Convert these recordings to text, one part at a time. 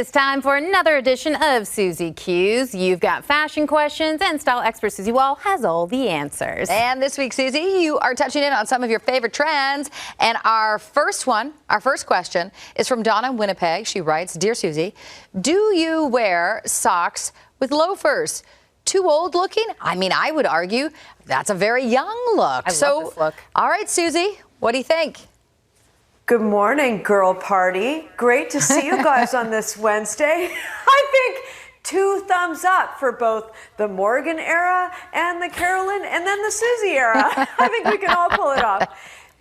it's time for another edition of Susie Q's. You've got fashion questions, and style expert Susie Wall has all the answers. And this week, Susie, you are touching in on some of your favorite trends. And our first question is from Donna in Winnipeg. She writes, "Dear Susie, do you wear socks with loafers? Too old looking? I mean, I would argue that's a very young look." I love this look. All right, Susie, what do you think? Good morning, girl party. Great to see you guys on this Wednesday. I think 2 thumbs up for both the Morgan era and the Carolyn and then the Susie era. I think we can all pull it off.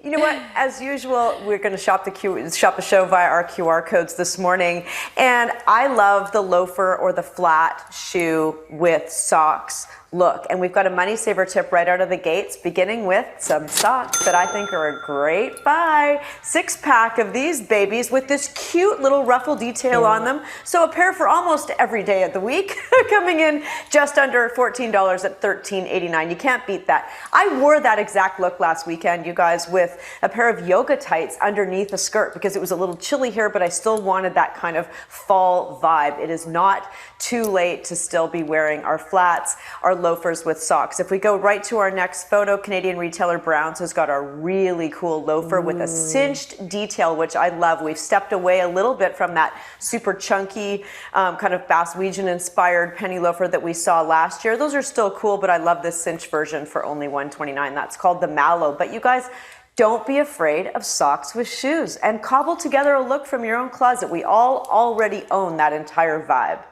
You know what? As usual, we're going to shop the show via our QR codes this morning. And I love the loafer or the flat shoe with socks look. And we've got a money saver tip right out of the gates, beginning with some socks that I think are a great buy. 6-pack of these babies with this cute little ruffle detail on them. So a pair for almost every day of the week, coming in just under $14 at $13.89. You can't beat that. I wore that exact look last weekend, you guys, with a pair of yoga tights underneath a skirt because it was a little chilly here, but I still wanted that kind of fall vibe. It is not too late to still be wearing our flats, our loafers with socks. If we go right to our next photo, Canadian retailer Browns has got a really cool loafer with a cinched detail, which I love. We've stepped away a little bit from that super chunky kind of Baswegian inspired penny loafer that we saw last year. Those are still cool, but I love this cinched version for only $129. That's called the Mallow. But you guys, don't be afraid of socks with shoes and cobble together a look from your own closet. We all already own that entire vibe.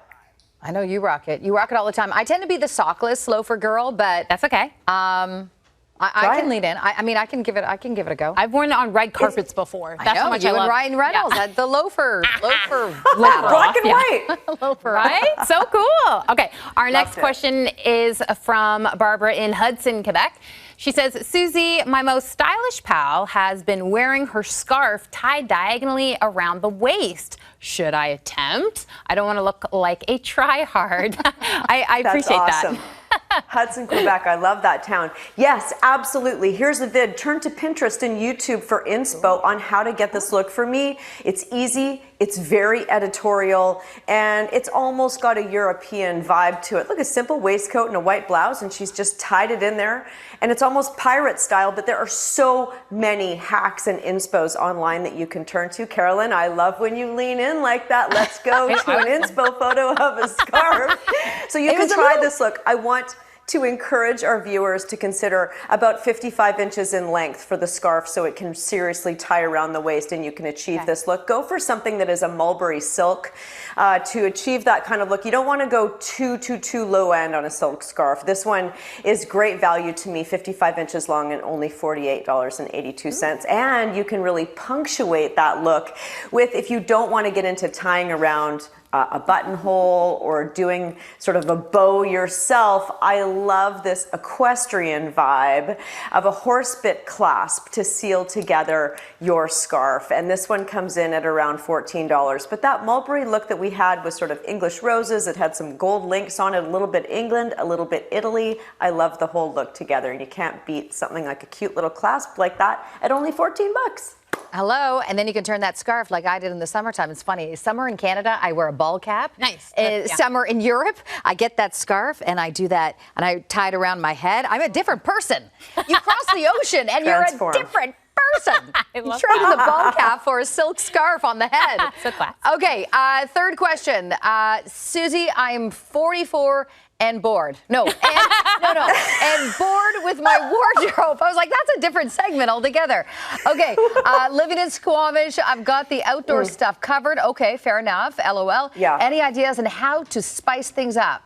I know you rock it. You rock it all the time. I tend to be the sockless loafer girl, but That's okay. I can lean in. I mean, I can give it a go. I've worn it on red carpets before. I That's know, how much you I love. and Ryan Reynolds had the loafer battle. Black and white. Loafer, right? So cool. Okay, our next it. question is from Barbara in Hudson, Quebec. She says, "Susie, my most stylish pal has been wearing her scarf tied diagonally around the waist. Should I attempt? I don't want to look like a try-hard." I appreciate awesome. that. Hudson, Quebec. I love that town. Yes, absolutely. Here's a vid. Turn to Pinterest and YouTube for inspo on how to get this look. For me, it's easy. It's very editorial, and it's almost got a European vibe to it. Look, a simple waistcoat and a white blouse, and she's just tied it in there. And it's almost pirate style, but there are so many hacks and inspos online that you can turn to. Carolyn, I love when you lean in like that. Let's go to an inspo photo of a scarf. So you can try this look. I want to encourage our viewers to consider about 55 inches in length for the scarf so it can seriously tie around the waist and you can achieve this look. Go for something that is a mulberry silk to achieve that kind of look. You don't want to go too low end on a silk scarf. This one is great value to me, 55 inches long and only $48.82. And you can really punctuate that look with, if you don't want to get into tying around a buttonhole or doing sort of a bow yourself, I love this equestrian vibe of a horsebit clasp to seal together your scarf. And this one comes in at around $14. But that mulberry look that we had was sort of English roses. It had some gold links on it, a little bit England, a little bit Italy. I love the whole look together, and you can't beat something like a cute little clasp like that at only 14 bucks. Hello, and then you can turn that scarf like I did in the summertime. It's funny. Summer in Canada, I wear a ball cap. Nice. Summer in Europe, I get that scarf and I do that, and I tie it around my head. I'm a different person. You cross the ocean and you're a different person. You trade the ball cap for a silk scarf on the head. So class. Okay, third question. Susie, I'm 44 and bored. And bored with my wardrobe. I was like, that's a different segment altogether. Okay, living in Squamish, I've got the outdoor stuff covered. Okay, fair enough, LOL. Yeah. Any ideas on how to spice things up?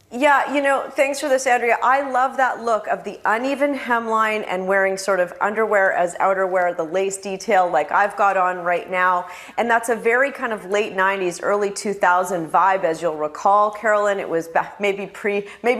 Yeah, you know, thanks for this, Andrea. I love that look of the uneven hemline and wearing sort of underwear as outerwear, the lace detail like I've got on right now. And that's a very kind of late 90s, early 2000 vibe, as you'll recall, Carolyn. It was maybe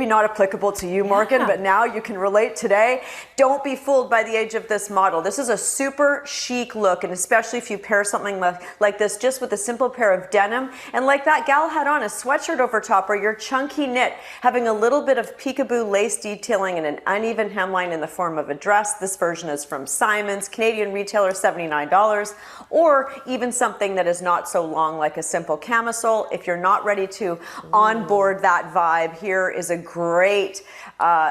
not applicable to you, Morgan, but now you can relate today. Don't be fooled by the age of this model. This is a super chic look, and especially if you pair something like this just with a simple pair of denim. And like that gal had on a sweatshirt over top or your chunky knit. having a little bit of peekaboo lace detailing and an uneven hemline in the form of a dress. This version is from Simon's, Canadian retailer, $79, or even something that is not so long like a simple camisole. If you're not ready to onboard that vibe, here is a great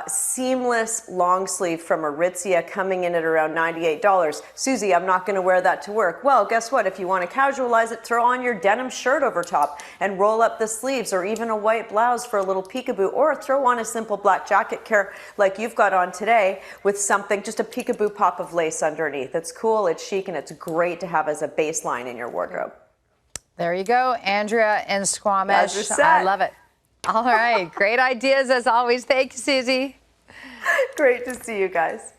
seamless long sleeve from Aritzia coming in at around $98. Susie, I'm not going to wear that to work. Well, guess what? If you want to casualize it, throw on your denim shirt over top and roll up the sleeves, or even a white blouse for a little peekaboo, or throw on a simple black jacket like you've got on today with something, just a peekaboo pop of lace underneath. It's cool, it's chic, and it's great to have as a baseline in your wardrobe. There you go, Andrea in Squamish. I love it. All right, great ideas as always. Thank you, Susie. Great to see you guys.